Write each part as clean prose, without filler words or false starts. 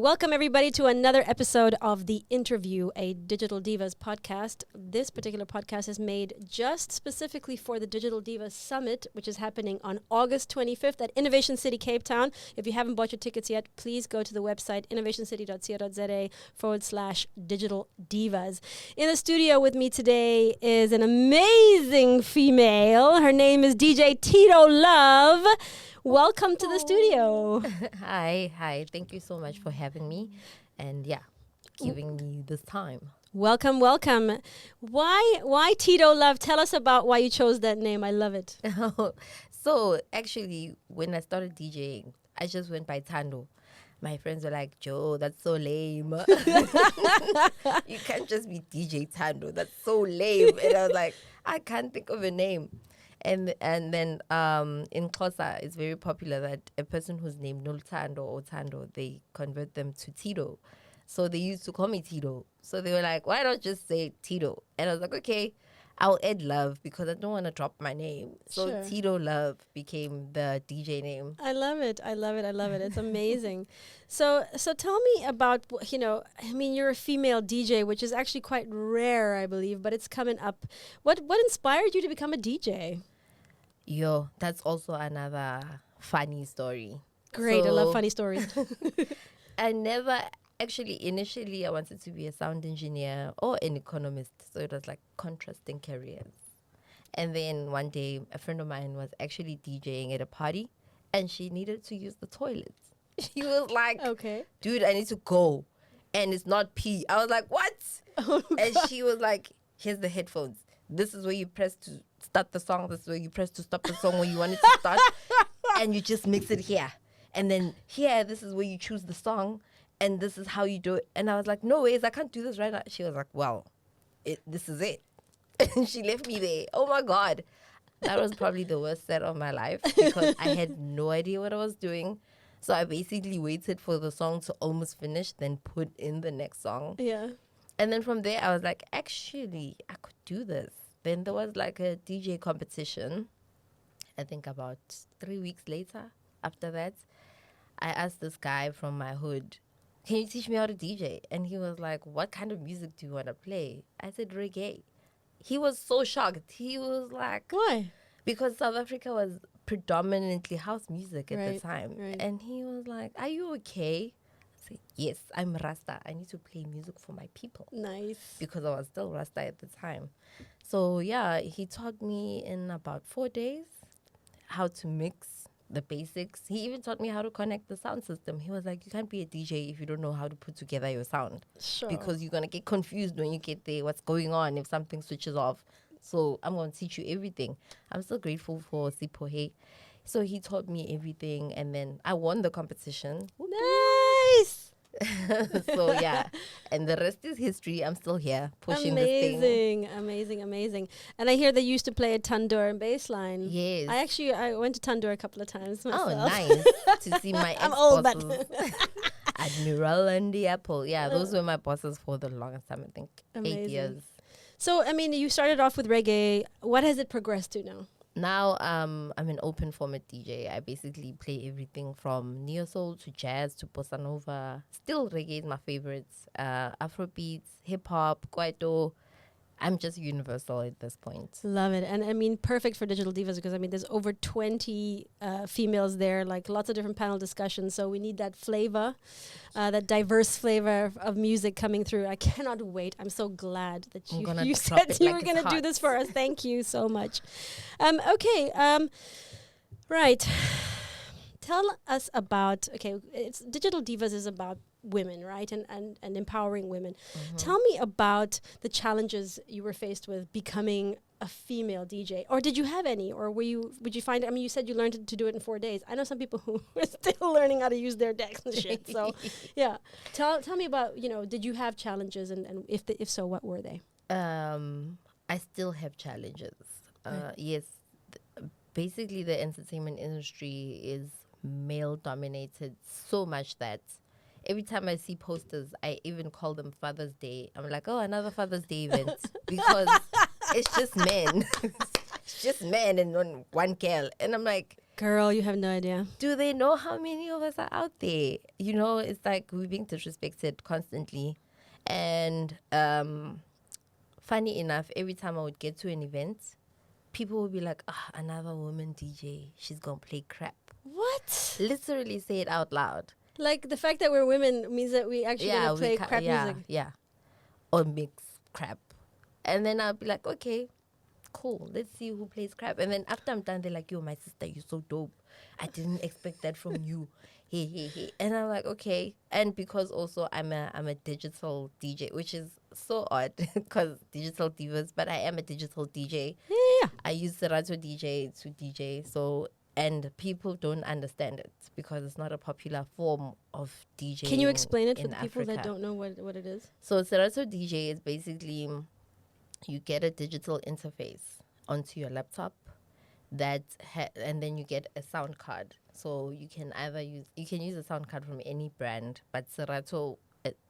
Welcome everybody to another episode of The Interview, a Digital Divas podcast. This particular podcast is made just specifically for the Digital Divas Summit, which is happening on August 25th at Innovation City, Cape Town. If you haven't bought your tickets yet, please go to the website innovationcity.co.za/Digital Divas. In the studio with me today is an amazing female. Her name is DJ Teedo Love. Welcome to the studio. Hi. Thank you so much for having me and giving me this time. Welcome. Why Teedo Love? Tell us about why you chose that name. I love it. So actually, when I started DJing, I just went by Tando. My friends were like, Joe, that's so lame. You can't just be DJ Tando. That's so lame. And I was like, I can't think of a name. And then in Xhosa, it's very popular that a person who's named Noltando or Tando, they convert them to Teedo. So they used to call me Teedo. So they were like, why not just say Teedo? And I was like, okay, I'll add Love because I don't want to drop my name. So sure. Teedo Love became the DJ name. I love it. It's amazing. So tell me about, you're a female DJ, which is actually quite rare, I believe, but it's coming up. What inspired you to become a DJ? Yo, that's also another funny story. Great, I love funny stories. Initially I wanted to be a sound engineer or an economist. So it was like contrasting careers. And then one day a friend of mine was actually DJing at a party and she needed to use the toilet. She was like, okay, dude, I need to go. And it's not pee. I was like, what? And she was like, here's the headphones. This is where you press to start the song. This is where you press to stop the song when you want it to start. And you just mix it here. And then here, this is where you choose the song. And this is how you do it. And I was like, no ways, I can't do this right now. She was like, well, this is it. And she left me there. Oh, my God. That was probably the worst set of my life because I had no idea what I was doing. So I basically waited for the song to almost finish, then put in the next song. Yeah. And then from there, I was like, actually, I could do this. Then there was like a DJ competition. I think about 3 weeks later, after that, I asked this guy from my hood, can you teach me how to DJ? And he was like, what kind of music do you want to play? I said, reggae. He was so shocked. He was like, why? Because South Africa was predominantly house music at the time. Right. And he was like, are you okay? I said, yes, I'm Rasta. I need to play music for my people. Nice. Because I was still Rasta at the time. So yeah, he taught me in about 4 days how to mix the basics. He even taught me how to connect the sound system. He was like, you can't be a DJ if you don't know how to put together your sound. Sure. Because you're going to get confused when you get there, what's going on if something switches off. So I'm going to teach you everything. I'm so grateful for Sipohe. So he taught me everything and then I won the competition. Nice. So yeah, and the rest is history. I'm still here pushing this thing. Amazing. And I hear they used to play at Tandoor and Baseline. Yes. I went to Tandoor a couple of times myself. Oh, nice. To see my I'm old, but Admiral and the Apple. Yeah, those were my bosses for the longest time, I think. Amazing. 8 years. So, you started off with reggae. What has it progressed to now? Now, I'm an open format DJ. I basically play everything from neo soul to jazz to bossa nova. Still, reggae is my favorites. Afrobeats, hip hop, kwaito. I'm just universal at this point. Love it. And perfect for Digital Divas because, there's over 20 females there, like lots of different panel discussions. So we need that flavor, that diverse flavor of music coming through. I cannot wait. I'm so glad that you said you were going to do this for us. Thank you so much. Right. Tell us about, Digital Divas is about women, right? And empowering women. Mm-hmm. Tell me about the challenges you were faced with becoming a female DJ. Or did you have any? Or would you find, you said you learned to do it in 4 days. I know some people who are still learning how to use their decks and shit. So, yeah. Tell me about, did you have challenges? And if so, what were they? I still have challenges. Yes. Basically, the entertainment industry is male-dominated so much that every time I see posters, I even call them Father's Day. I'm like, oh, another Father's Day event. Because it's just men. It's just men and one girl. And I'm like, Girl, you have no idea. Do they know how many of us are out there? You know, it's like we're being disrespected constantly. And funny enough, every time I would get to an event, people would be like, another woman DJ, she's going to play crap. What? Literally say it out loud. Like, the fact that we're women means that we actually gonna play crap music. Yeah. Or mix crap. And then I'll be like, okay, cool. Let's see who plays crap. And then after I'm done, they're like, yo, my sister, you're so dope. I didn't expect that from you. Hey. And I'm like, okay. And because also I'm a digital DJ, which is so odd because digital divas, but I am a digital DJ. Yeah. I use Serato DJ to DJ. So, and people don't understand it because it's not a popular form of DJ. Can you explain it for the people Africa. that don't know what it is? So Serato DJ is basically you get a digital interface onto your laptop and then you get a sound card. So you can use a sound card from any brand, but Serato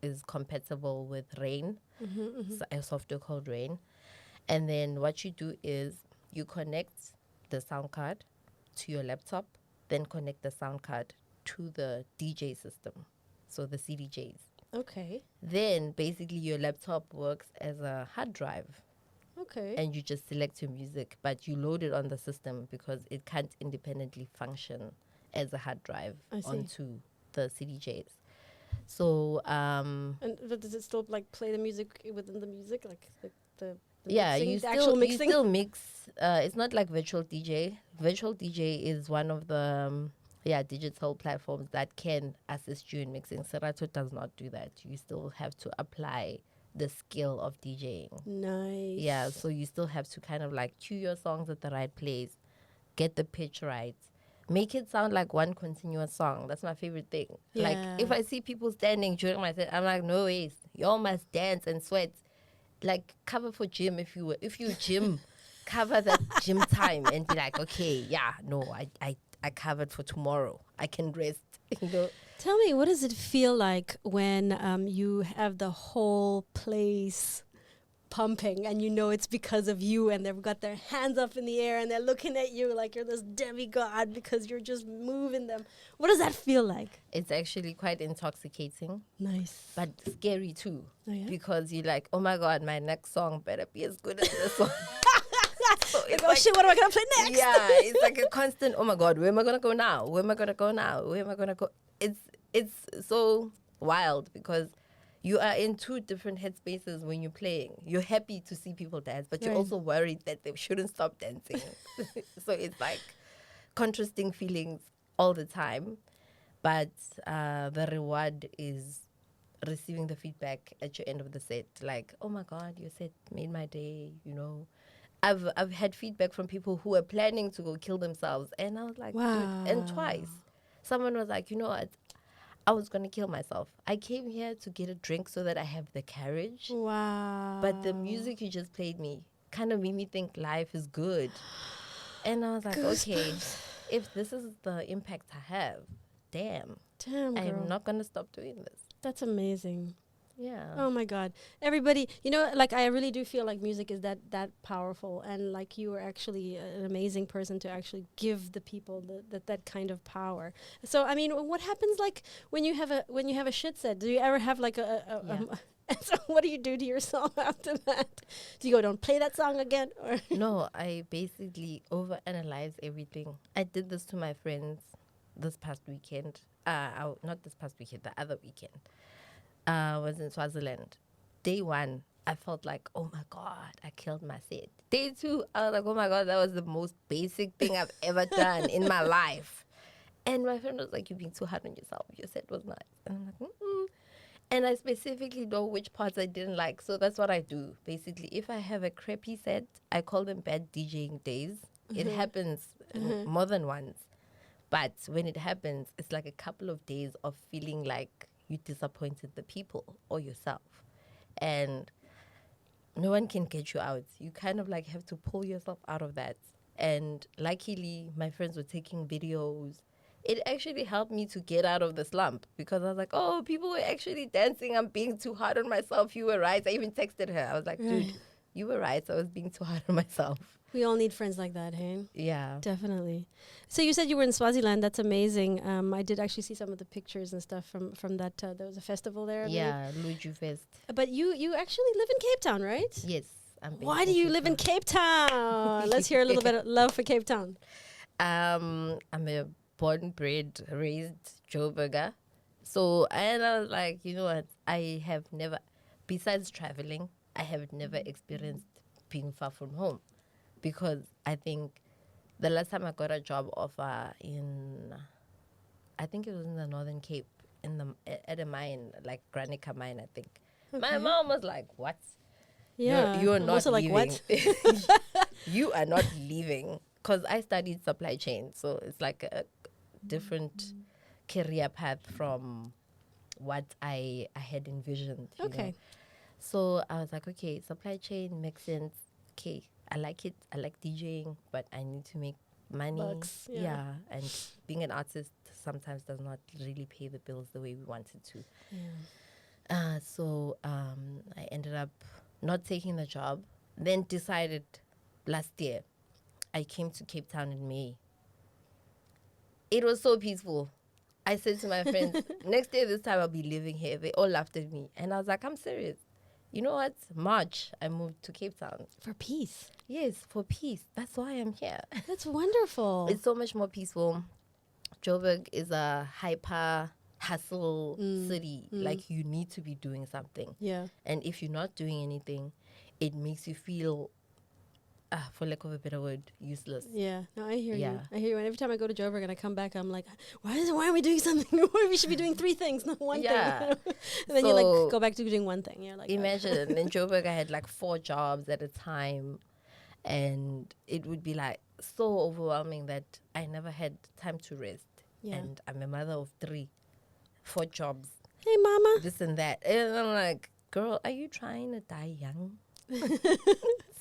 is compatible with Rain, a software called Rain. And then what you do is you connect the sound card to your laptop, then connect the sound card to the DJ system, so the CDJs. Okay. Then basically your laptop works as a hard drive. Okay. And you just select your music, but you load it on the system because it can't independently function as a hard drive onto the CDJs. So but does it still like play the music within the music, like the yeah, mixing, you the actual mixing? still mix. It's not like virtual DJ. Virtual DJ is one of the digital platforms that can assist you in mixing. Serato does not do that. You still have to apply the skill of DJing. Nice. Yeah, so you still have to kind of like cue your songs at the right place, get the pitch right, make it sound like one continuous song. That's my favorite thing. Yeah. Like if I see people standing during my set, I'm like, no ways, y'all must dance and sweat. Like cover for gym if you gym, cover that gym time and be like, okay, I covered for tomorrow. I can rest. You know. Tell me, what does it feel like when you have the whole place pumping and you know it's because of you and they've got their hands up in the air and they're looking at you like you're this demigod because you're just moving them. What does that feel like? It's actually quite intoxicating. Nice. But scary too. Oh, yeah? Because you're like, oh my God, my next song better be as good as this one. So it's like, shit, what am I going to play next? Yeah, it's like a constant, oh my God, where am I going to go now? Where am I going to go now? Where am I going to go? It's so wild because you are in two different headspaces when you're playing. You're happy to see people dance, but you're also worried that they shouldn't stop dancing. So it's like contrasting feelings all the time. But the reward is receiving the feedback at your end of the set. Like, oh my God, your set made my day, you know. I've had feedback from people who were planning to go kill themselves. And I was like, wow. Dude, and twice. Someone was like, you know what? I was going to kill myself. I came here to get a drink so that I have the courage. Wow. But the music you just played me kind of made me think life is good. And I was like, okay, if this is the impact I have, damn, girl. I'm not going to stop doing this. That's amazing. Yeah. Oh my God. Everybody, you know, like I really do feel like music is that powerful, and like you are actually an amazing person to actually give the people that kind of power. So I mean, what happens like when you have a shit set? Do you ever have like so what do you do to your song after that? Do you go, don't play that song again? Or No, I basically overanalyze everything. I did this to my friends this past weekend. Not this past weekend, the other weekend. I was in Swaziland. Day one, I felt like, oh my God, I killed my set. Day two, I was like, oh my God, that was the most basic thing I've ever done in my life. And my friend was like, you're being too hard on yourself. Your set was nice. And I'm like, mm-mm. And I specifically know which parts I didn't like. So that's what I do. Basically, if I have a crappy set, I call them bad DJing days. It happens more than once. But when it happens, it's like a couple of days of feeling like you disappointed the people or yourself. And no one can get you out. You kind of like have to pull yourself out of that. And luckily, my friends were taking videos. It actually helped me to get out of the slump because I was like, oh, people were actually dancing. I'm being too hard on myself. You were right. I even texted her. I was like, dude, you were right. I was being too hard on myself. We all need friends like that, hey? Yeah. Definitely. So you said you were in Swaziland. That's amazing. I did actually see some of the pictures and stuff from that. There was a festival there. I Yeah, Luju Fest. believe. But you actually live in Cape Town, right? Yes. I'm based Why do you live in Cape Town? Let's hear a little bit of love for Cape Town. I'm a born, bred, raised Joburger. So, and I was like, you know what? I have never, besides traveling, I have never experienced being far from home. Because I think the last time I got a job offer I think it was in the Northern Cape, at a mine, like Granica mine, I think. My mom was like, what? Yeah. You're I'm not also leaving. like, what? You are not leaving. Because I studied supply chain. So it's like a different career path from what I had envisioned. You know? So I was like, okay, supply chain makes sense. Okay, I like it. I like DJing, but I need to make money. Bucks, yeah. And being an artist sometimes does not really pay the bills the way we wanted to. Yeah. So I ended up not taking the job. Then decided last year, I came to Cape Town in May. It was so peaceful. I said to my friends, next year this time I'll be living here. They all laughed at me. And I was like, I'm serious. You know what? March, I moved to Cape Town. For peace. Yes, for peace. That's why I'm here. That's wonderful. It's so much more peaceful. Joburg is a hyper hustle city. Like, you need to be doing something. Yeah. And if you're not doing anything, it makes you feel, for lack of a better word, useless. Yeah. No, I hear you. Yeah. I hear you. And every time I go to Joburg and I come back, I'm like, why are we doing something? We should be doing 3 things, not one thing. And then you like go back to doing one thing. You're like, imagine in Joburg, I had like 4 jobs at a time. And it would be like so overwhelming that I never had time to rest. Yeah. And I'm a mother of 3, 4 jobs. Hey, mama. This and that. And I'm like, girl, are you trying to die young?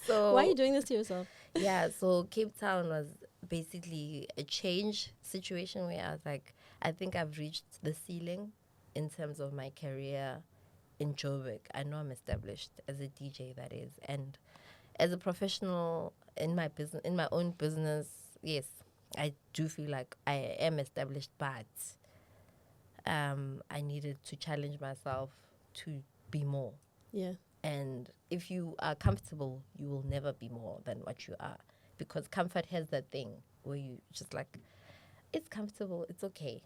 So Why are you doing this to yourself? yeah, so Cape Town was basically a change situation where I was like, I think I've reached the ceiling in terms of my career in Joburg. I know I'm established as a DJ, that is. And as a professional in my business, in my own business, yes, I do feel like I am established, but I needed to challenge myself to be more. Yeah. And if you are comfortable, you will never be more than what you are. Because comfort has that thing where you just like, it's comfortable, it's okay.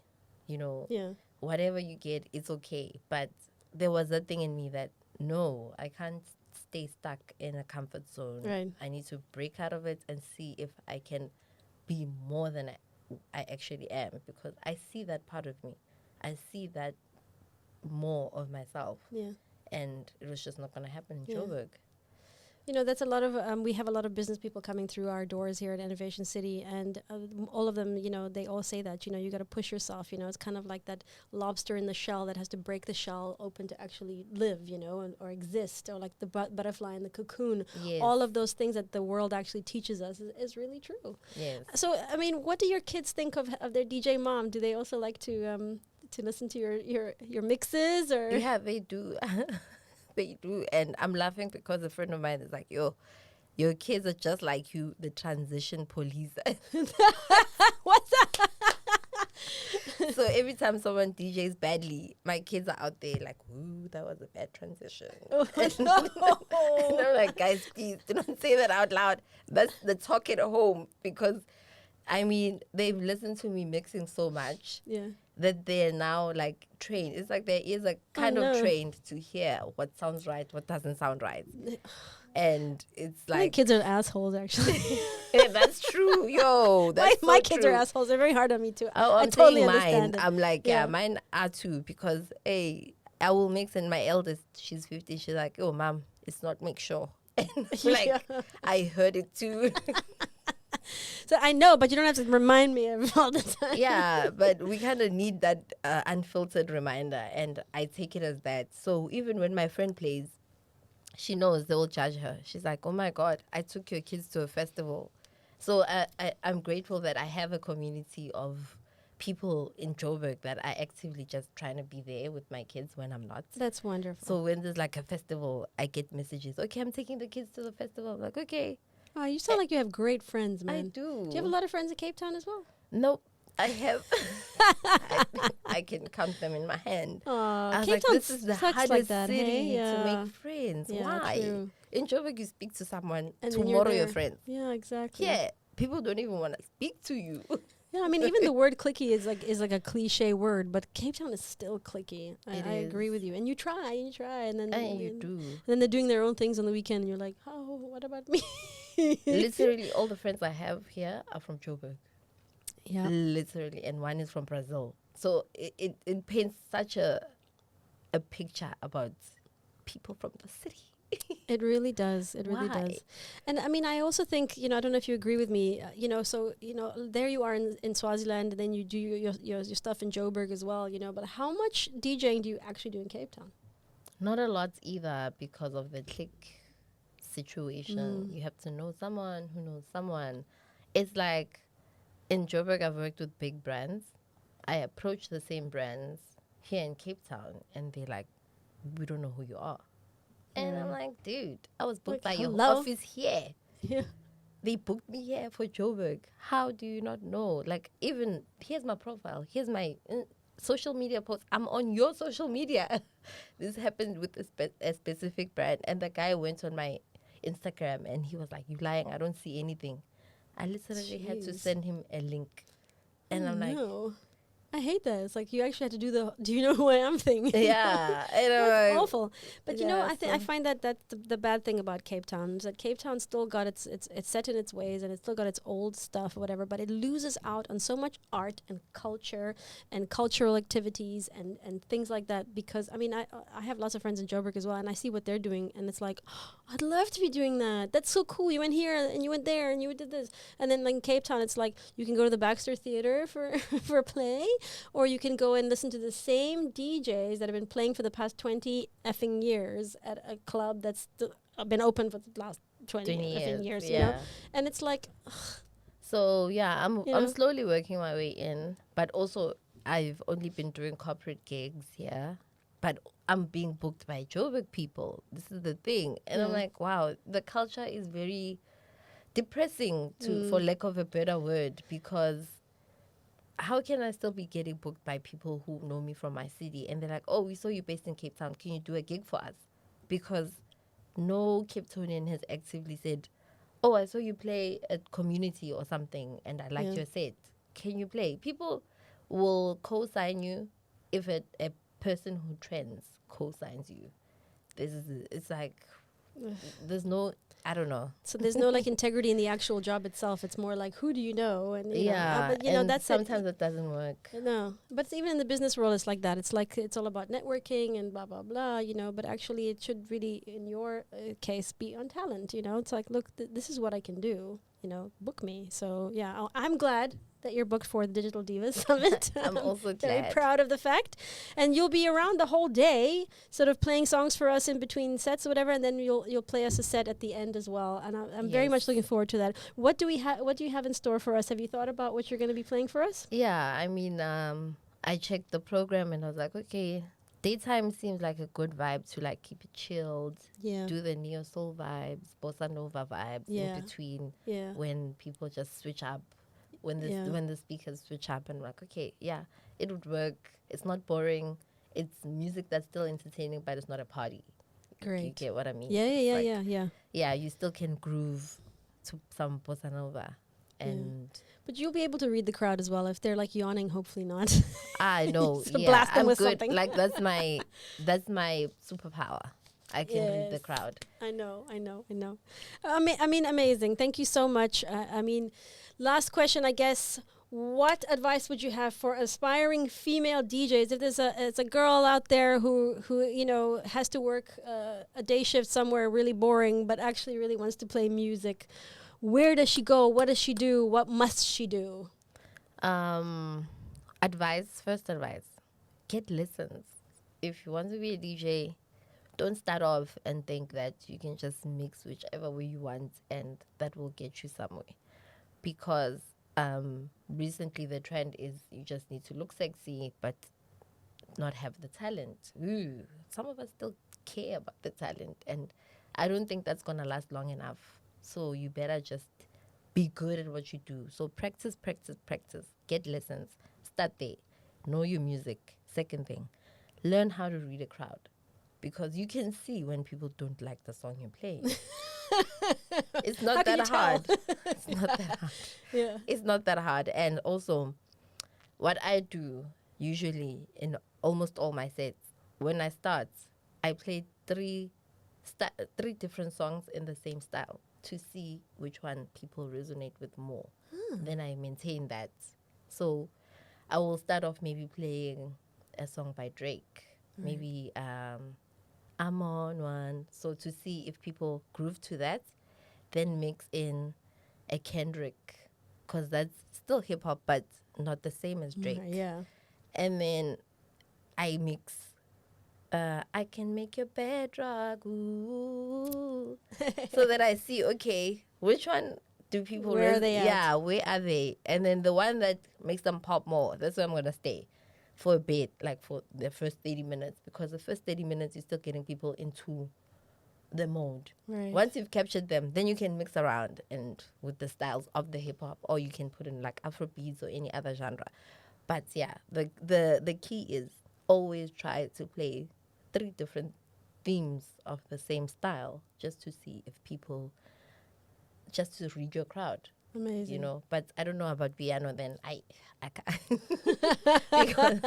You know, whatever you get, it's okay. But there was that thing in me that, no, I can't stay stuck in a comfort zone. Right. I need to break out of it and see if I can be more than I actually am. Because I see that part of me. I see that more of myself. Yeah. And it was just not going to happen in Joburg. You know, that's a lot of, we have a lot of business people coming through our doors here at Innovation City. And all of them, you know, they all say that, you know, you got to push yourself. You know, it's kind of like that lobster in the shell that has to break the shell open to actually live, you know, or exist. Or like the butterfly in the cocoon. Yes. All of those things that the world actually teaches us is really true. Yes. So, I mean, what do your kids think of their DJ mom? Do they also like to listen to your mixes? Or Yeah, they do. They do. And I'm laughing because a friend of mine is like, yo, your kids are just like you, the transition police. What's that? So every time someone DJs badly, my kids are out there like, ooh, that was a bad transition. Oh, and, no. and I'm like, guys, please do not say that out loud. That's the talk at home. Because, I mean, they've listened to me mixing so much. Yeah. That they're now like trained. It's like their ears are kind of trained to hear what sounds right, what doesn't sound right. And it's I think like, kids are assholes, actually. yeah, that's true. Yo, that's my so kids true. are assholes. They're very hard on me too. Oh, I I'm totally saying understand mine. it. I'm like, yeah, mine are too. Because, hey, I will mix, and my eldest, she's 15. She's like, oh, mom, it's not make sure. And I'm like, I heard it too. So I know, but you don't have to remind me of all the time. Yeah, but we kind of need that unfiltered reminder, and I take it as that. So even when my friend plays, she knows they will judge her. She's like, oh my God, I took your kids to a festival. So I'm grateful that I have a community of people in Joburg that are actively just trying to be there with my kids when I'm not. That's wonderful. So when there's like a festival, I get messages, okay, I'm taking the kids to the festival. I'm like, okay. Oh, you sound like you have great friends, man. I do. Do you have a lot of friends in Cape Town as well? Nope. I have. I can count them in my hand. Oh, I was Cape like, Town this is the sucks hardest like that, city hey? Yeah. to make friends. Yeah, Why? true. In Joburg, you speak to someone, And then tomorrow you're there. friends. Yeah, exactly. Yeah, people don't even want to speak to you. Yeah, I mean, even the word clicky is like a cliche word, but Cape Town is still clicky. I agree is. with you. And you try, and then And you do. then they're doing their own things on the weekend, and you're like, oh, what about me? Literally, all the friends I have here are from Joburg. Yeah. Literally, and one is from Brazil. So it paints such a picture about people from the city. It really does. It really Why? does. And I mean, I also think, I don't know if you agree with me, so, there you are in Swaziland, and then you do your stuff in Joburg as well, but how much DJing do you actually do in Cape Town? Not a lot either because of the clique situation. You have to know someone who knows someone. It's like in Joburg, I've worked with big brands. I approach the same brands here in Cape Town, and they're like, we don't know who you are. And I'm like, dude, I was booked by your office here. Yeah. They booked me here for Joburg. How do you not know? Like, even, here's my profile. Here's my social media post. I'm on your social media. This happened with a specific brand. And the guy went on my Instagram and he was like, you lying. I don't see anything. I literally had to send him a link. And I'm like, I hate that. It's like you actually had to do do you know who I am thing. yeah. And I'm That's like, awful. But yeah, I find that that's the bad thing about Cape Town is that Cape Town still got it's set in its ways, and it's still got its old stuff or whatever, but it loses out on so much art and culture and cultural activities and things like that, because I mean I have lots of friends in Joburg as well, and I see what they're doing, and it's like, oh, I'd love to be doing that. That's so cool. You went here and you went there and you did this. And then like in Cape Town, it's like you can go to the Baxter Theatre for for a play, or you can go and listen to the same DJs that have been playing for the past 20 effing years at a club that's been open for the last 20 effing years, you know? And it's like, so yeah, I'm slowly working my way in, but also I've only been doing corporate gigs here, but I'm being booked by Joburg people. This is the thing. And I'm like, wow, the culture is very depressing, for lack of a better word, because how can I still be getting booked by people who know me from my city? And they're like, oh, we saw you based in Cape Town. Can you do a gig for us? Because no Cape Townian has actively said, oh, I saw you play at Community or something and I liked your set. Can you play? People will co-sign you if a person who trends co-signs you. It's like, there's no, I don't know. So there's no like integrity in the actual job itself. It's more like, who do you know? And but and that's sometimes it doesn't work. No, but even in the business world, it's like that. It's like it's all about networking and blah blah blah. But actually, it should really, in your case, be on talent. It's like, look, this is what I can do. Book me. So yeah, I'm glad that you're booked for the Digital Divas Summit. I'm also very glad. proud of the fact. And you'll be around the whole day, sort of playing songs for us in between sets or whatever, and then you'll play us a set at the end as well. And I'm very much looking forward to that. What do you have in store for us? Have you thought about what you're going to be playing for us? Yeah, I mean, I checked the program and I was like, okay, daytime seems like a good vibe to like keep it chilled. Yeah. Do the neo soul vibes, bossa nova vibes in between. Yeah. When people just switch up, when the speakers switch up, and like, okay, yeah, it would work. It's not boring. It's music that's still entertaining, but it's not a party. Great. You get what I mean? Yeah. Yeah, you still can groove to some bossa nova. And but you'll be able to read the crowd as well if they're like yawning. Hopefully not. I know. So blast them I'm with good. something. Like that's my superpower. I can read the crowd. I know. I mean, amazing. Thank you so much. I mean, last question, I guess. What advice would you have for aspiring female DJs? If there's a girl out there who has to work a day shift somewhere really boring, but actually really wants to play music, where does she go? What does she do? What must she do? First advice, get listens. If you want to be a DJ, don't start off and think that you can just mix whichever way you want and that will get you somewhere. Because recently the trend is you just need to look sexy but not have the talent. Ooh, some of us still care about the talent, and I don't think that's going to last long enough. So you better just be good at what you do. So practice, practice, practice. Get lessons. Start there. Know your music. Second thing, learn how to read a crowd. Because you can see when people don't like the song you're playing. It's not that hard. It's not that hard. Yeah. It's not that hard. And also, what I do usually in almost all my sets, when I start, I play three different songs in the same style to see which one people resonate with more. Then I maintain that. So I will start off maybe playing a song by Drake, maybe I'm on one. So to see if people groove to that, then mix in a Kendrick, because that's still hip hop, but not the same as Drake. Yeah. And then I mix, I can make your bed rock, ooh, so that I see, okay, which one do people Where are they at? Yeah, where are they? And then the one that makes them pop more, that's where I'm going to stay for a bit, like for the first 30 minutes, because the first 30 minutes you're still getting people into the mode. Right. Once you've captured them, then you can mix around and with the styles of the hip hop, or you can put in like Afro beats or any other genre. But yeah, the key is always try to play 3 different themes of the same style, just to see if people, just to read your crowd. Amazing. You know, but I don't know about piano. Then I can't because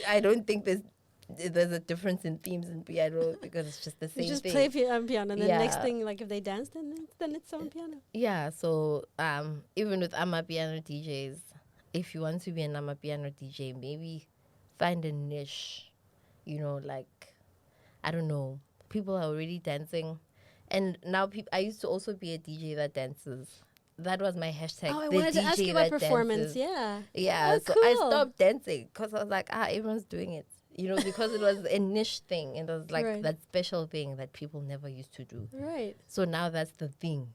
I don't think there's a difference in themes in piano, because it's just the same You just thing. play piano, and then Yeah. next thing, like if they dance, then it's on piano. Yeah. So even with amapiano DJs, if you want to be an amapiano DJ, maybe find a niche. You know, like I don't know, people are already dancing, and now I used to also be a DJ that dances. That was my hashtag. Oh, I the wanted to DJ ask you about that performance. dances. Yeah. Yeah, Oh, so I cool. stopped dancing because I was like, everyone's doing it. You know, because it was a niche thing, and it was like Right. that special thing that people never used to do. Right. So now that's the thing.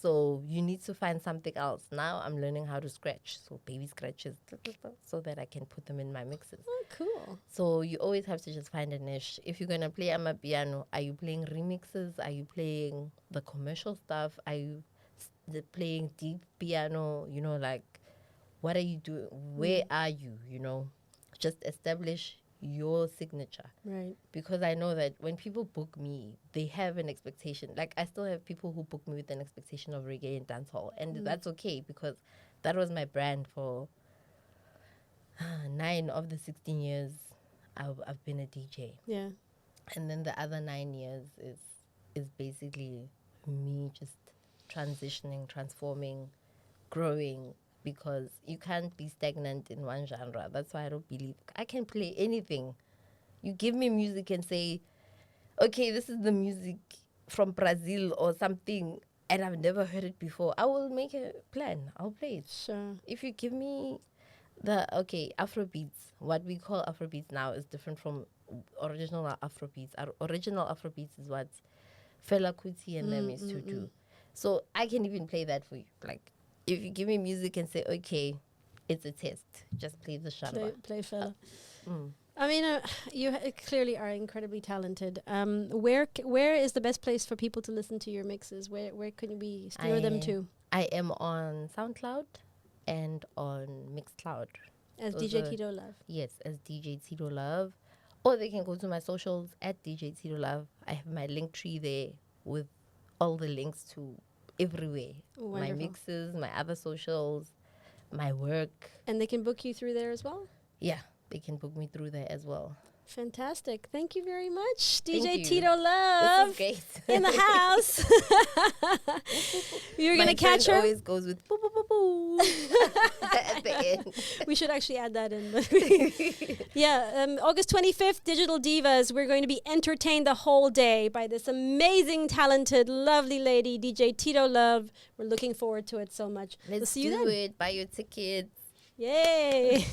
So you need to find something else. Now I'm learning how to scratch. So baby scratches, so that I can put them in my mixes. Oh, cool. So you always have to just find a niche. If you're going to play amapiano, are you playing remixes? Are you playing the commercial stuff? Are you playing deep piano? You know, like, what are you doing? Where are you? You know, just establish your signature. Right. Because I know that when people book me, they have an expectation. Like, I still have people who book me with an expectation of reggae and dancehall. And that's okay, because that was my brand for 9 of the 16 years I've been a DJ. Yeah. And then the other 9 years is basically me just transitioning, transforming, growing, because you can't be stagnant in one genre. That's why I don't believe I can play anything. You give me music and say, okay, this is the music from Brazil or something, and I've never heard it before. I will make a plan. I'll play it. Sure. If you give me Afrobeats, what we call Afrobeats now is different from original Afrobeats. Our original Afrobeats is what Fela Kuti and them used to do. So I can even play that for you. Like, if you give me music and say, okay, it's a test, just play the genre. Play fella. I mean, you clearly are incredibly talented. Where is the best place for people to listen to your mixes? Where can we steer them to? I am on SoundCloud and on Mixcloud. As Those DJ are- Teedo Love. Yes, as DJ Teedo Love. Or they can go to my socials at DJ Teedo Love. I have my link tree there with all the links to everywhere. My Wonderful. mixes, my other socials, my work. And they can book you through there as well? Yeah, they can book me through there as well. Fantastic. Thank you very much, DJ Thank you. Teedo Love. This is great. In the house. You're going to My catch friend her? always goes with boo, boo, boo, boo at the end. We should actually add that in. Yeah, August 25th, Digital Divas. We're going to be entertained the whole day by this amazing, talented, lovely lady, DJ Teedo Love. We're looking forward to it so much. We'll Let's see you do then. it. Buy your tickets. Yay.